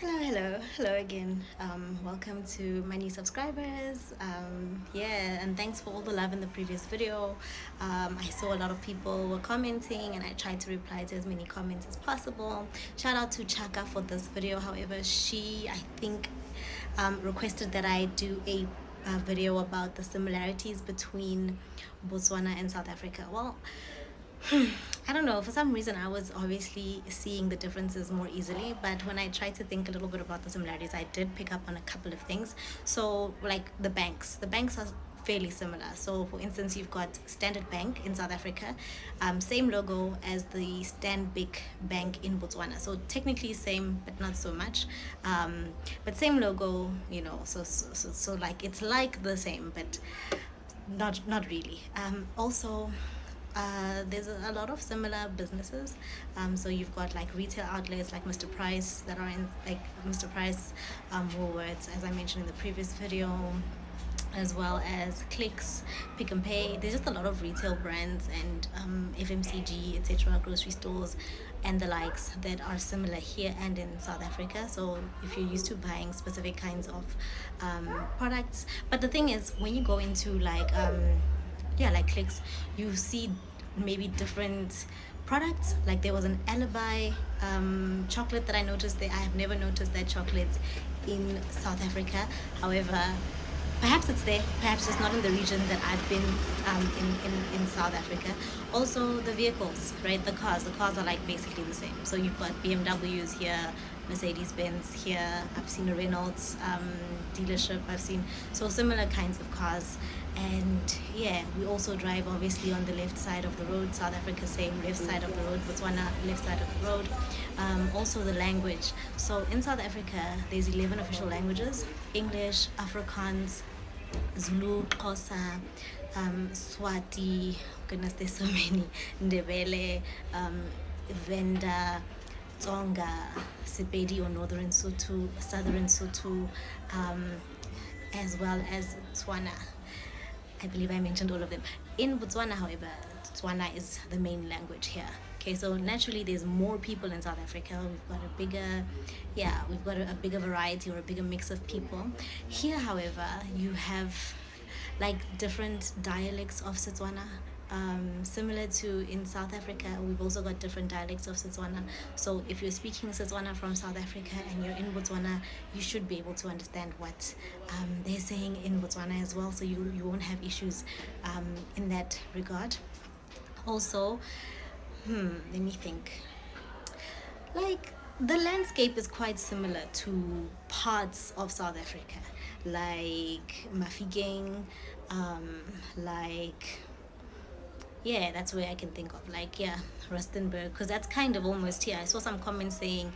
Hello again. Welcome to my new subscribers. Yeah, and thanks for all the love in the previous video. I saw a lot of people were commenting, and I tried to reply to as many comments as possible. Shout out to Chaka for this video. However, I think, requested that I do a video about the similarities between Botswana and South Africa. Well, I don't know. For some reason, I was obviously seeing the differences more easily. But when I tried to think a little bit about the similarities, I did pick up on a couple of things. So, like the banks are fairly similar. So, for instance, you've got Standard Bank in South Africa, same logo as the Stanbic Bank in Botswana. So, technically same, but not so much. But same logo, So, like it's like the same, but not really. Also, there's a lot of similar businesses. So you've got like retail outlets like Mr. Price that are in like Mr. Price, Woolworths, as I mentioned in the previous video, as well as Clicks, Pick and Pay. There's just a lot of retail brands and FMCG, etc., grocery stores, and the likes that are similar here and in South Africa. So if you're used to buying specific kinds of products, but the thing is, when you go into like Clicks, you see maybe different products. Like there was an alibi chocolate that I noticed there. I have never noticed that chocolate in South Africa. However, perhaps it's there, perhaps it's not in the region that I've been in South Africa. Also the vehicles, right? The cars are like basically the same. So you've got BMWs here, Mercedes-Benz here. I've seen a Renaults dealership. I've seen so similar kinds of cars. And yeah, we also drive obviously on the left side of the road. South Africa, same, left side of the road. Botswana, left side of the road. Also the language. So in South Africa, there's 11 official languages: English, Afrikaans, Zulu, Xhosa, Swati. Goodness, there's so many. Ndebele, Venda, Tsonga, Sepedi or Northern Sotho, Southern Sotho, as well as Tswana. I believe I mentioned all of them. In Botswana, however, Tswana is the main language here. Okay, so naturally there's more people in South Africa. We've got a bigger variety or a bigger mix of people. Here, however, you have like different dialects of Setswana. Similar to in South Africa, we've also got different dialects of Setswana. So if you're speaking Setswana from South Africa and you're in Botswana, you should be able to understand what they're saying in Botswana as well. So you won't have issues in that regard. Also, let me think. Like the landscape is quite similar to parts of South Africa, like Mafikeng, like yeah, that's where I can think of, like, yeah, Rustenburg, because that's kind of almost here. I saw some comments saying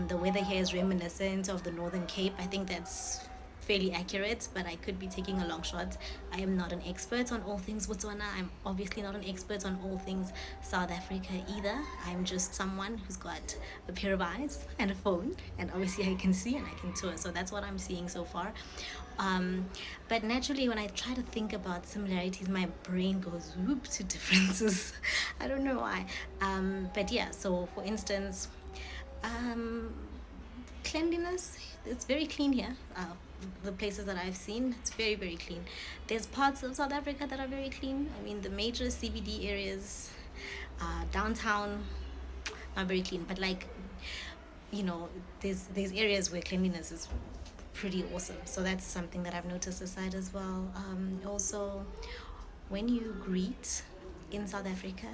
the weather here is reminiscent of the Northern Cape. I think that's fairly accurate, but I could be taking a long shot. I am not an expert on all things Botswana. I'm obviously not an expert on all things South Africa either. I'm just someone who's got a pair of eyes and a phone, and obviously I can see and I can tour. So that's what I'm seeing so far. But naturally, when I try to think about similarities, my brain goes whoop to differences. I don't know why. But yeah, so for instance, cleanliness, it's very clean here. The places that I've seen, it's very, very clean. There's parts of South Africa that are very clean. I mean, the major CBD areas, downtown, not very clean, but like, there's areas where cleanliness is pretty awesome. So that's something that I've noticed aside as well. Also, when you greet in South Africa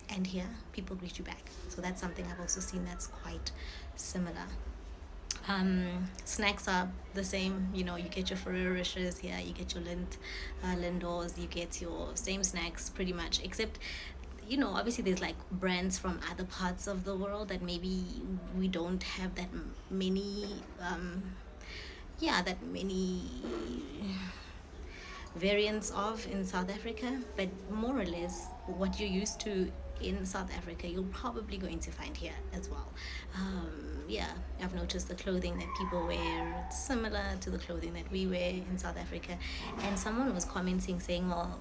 and here, people greet you back. So that's something I've also seen that's quite similar. Snacks are the same. You get your Ferrero Rochers here, you get your Lindors, you get your same snacks pretty much, except obviously there's like brands from other parts of the world that maybe we don't have that many variants of in South Africa, but more or less what you're used to in South Africa, you're probably going to find here as well. I've noticed the clothing that people wear, it's similar to the clothing that we wear in South Africa. And someone was commenting saying, well,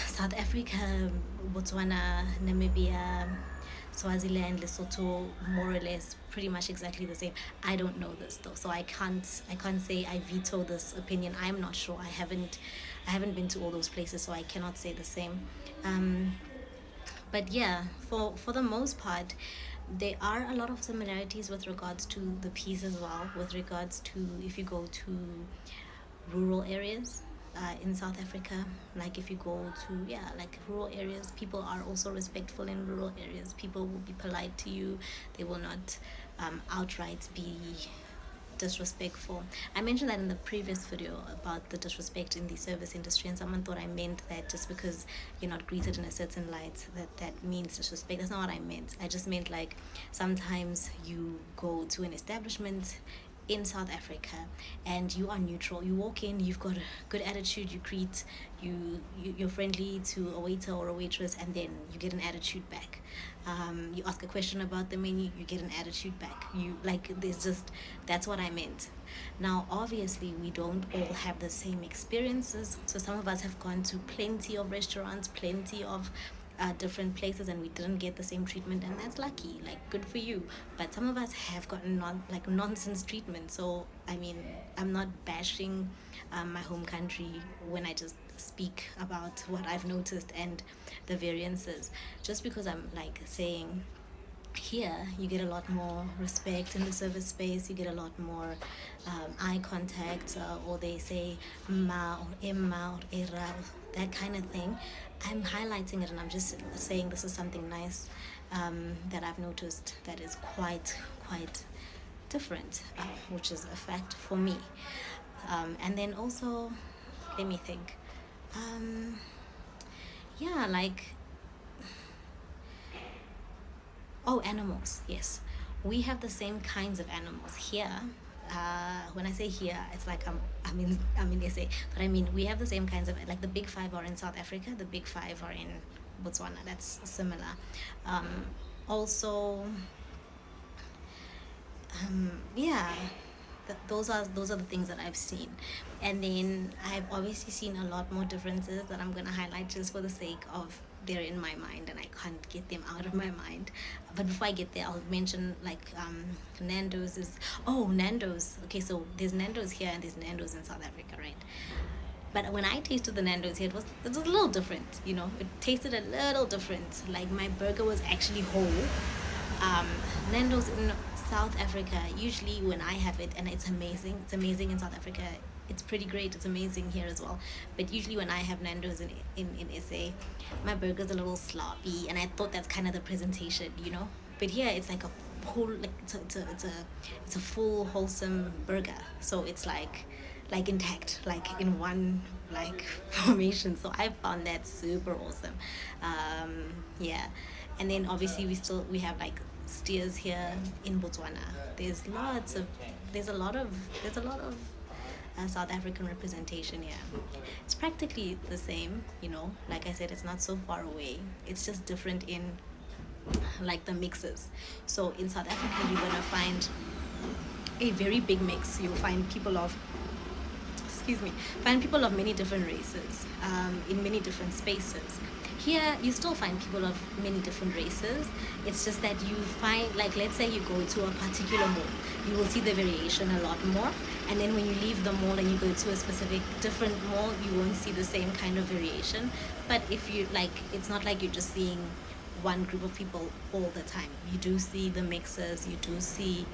South Africa, Botswana, Namibia, Swaziland, Lesotho, more or less pretty much exactly the same. I don't know this though, so I can't say I veto this opinion. I'm not sure. I haven't been to all those places, so I cannot say the same. Um, but yeah, for the most part, there are a lot of similarities with regards to the peace as well. With regards to if you go to rural areas in South Africa, like if you go to, yeah, like rural areas, people are also respectful in rural areas. People will be polite to you. They will not outright be disrespectful. I mentioned that in the previous video about the disrespect in the service industry, and someone thought I meant that just because you're not greeted in a certain light, that means disrespect. That's not what I meant. I just meant like sometimes you go to an establishment in South Africa and you are neutral. You walk in, you've got a good attitude, you greet, you're friendly to a waiter or a waitress, and then you get an attitude back. You ask a question about the menu, you get an attitude back. You like, there's just, that's what I meant. Now obviously we don't all have the same experiences, so some of us have gone to plenty of restaurants, plenty of different places, and we didn't get the same treatment, and that's lucky, like good for you. But some of us have gotten nonsense treatment. So I mean, I'm not bashing my home country when I just speak about what I've noticed and the variances, just because I'm like saying here you get a lot more respect in the service space. You get a lot more eye contact, or they say ma or emma or era, that kind of thing. I'm highlighting it and I'm just saying this is something nice that I've noticed that is quite different, which is a fact for me. And then also, let me think. Yeah, like, oh, animals, yes. We have the same kinds of animals here. When I say here, it's like I'm in SA, but I mean we have the same kinds of, like the big five are in South Africa, the big five are in Botswana. That's similar. Also, yeah, those are the things that I've seen, and then I've obviously seen a lot more differences that I'm gonna highlight just for the sake of they're in my mind and I can't get them out of my mind. But before I get there, I'll mention like Nando's is, oh, Nando's. Okay, so there's Nando's here and there's Nando's in South Africa, right? But when I tasted the Nando's here, it was a little different. It tasted a little different. Like my burger was actually whole. Nando's in South Africa, usually when I have it, and it's amazing. It's amazing in South Africa. It's pretty great. It's amazing here as well. But usually when I have Nando's in SA, my burger's a little sloppy, and I thought that's kind of the presentation. But here it's like a whole, like it's a full wholesome burger. So it's like intact, like in one like formation. So I found that super awesome. Yeah, and then obviously we have like steers here in Botswana. There's a lot of South African representation here. It's practically the same. Like I said, it's not so far away. It's just different in like the mixes. So in South Africa, you're gonna find a very big mix. You'll find people of many different races in many different spaces. Here you still find people of many different races. It's just that you find, like, let's say you go to a particular mall, you will see the variation a lot more, and then when you leave the mall and you go to a specific different mall, you won't see the same kind of variation. But if you like, it's not like you're just seeing one group of people all the time. You do see the mixes. You do see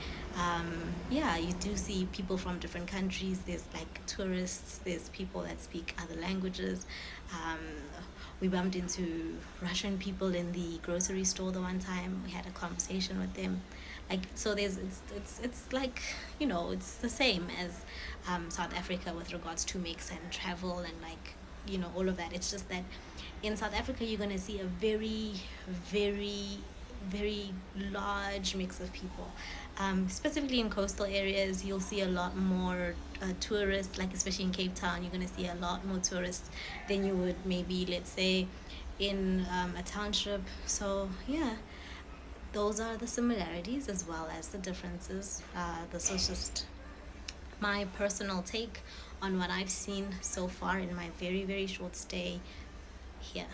you do see people from different countries. There's like tourists, there's people that speak other languages. We bumped into Russian people in the grocery store the one time. We had a conversation with them. Like, so it's like, it's the same as South Africa with regards to mix and travel and like, all of that. It's just that in South Africa you're going to see a very, very, very large mix of people. Specifically in coastal areas, you'll see a lot more tourists, like especially in Cape Town, you're going to see a lot more tourists than you would maybe, let's say, in a township. So, yeah, those are the similarities as well as the differences. This was just my personal take on what I've seen so far in my very, very short stay here.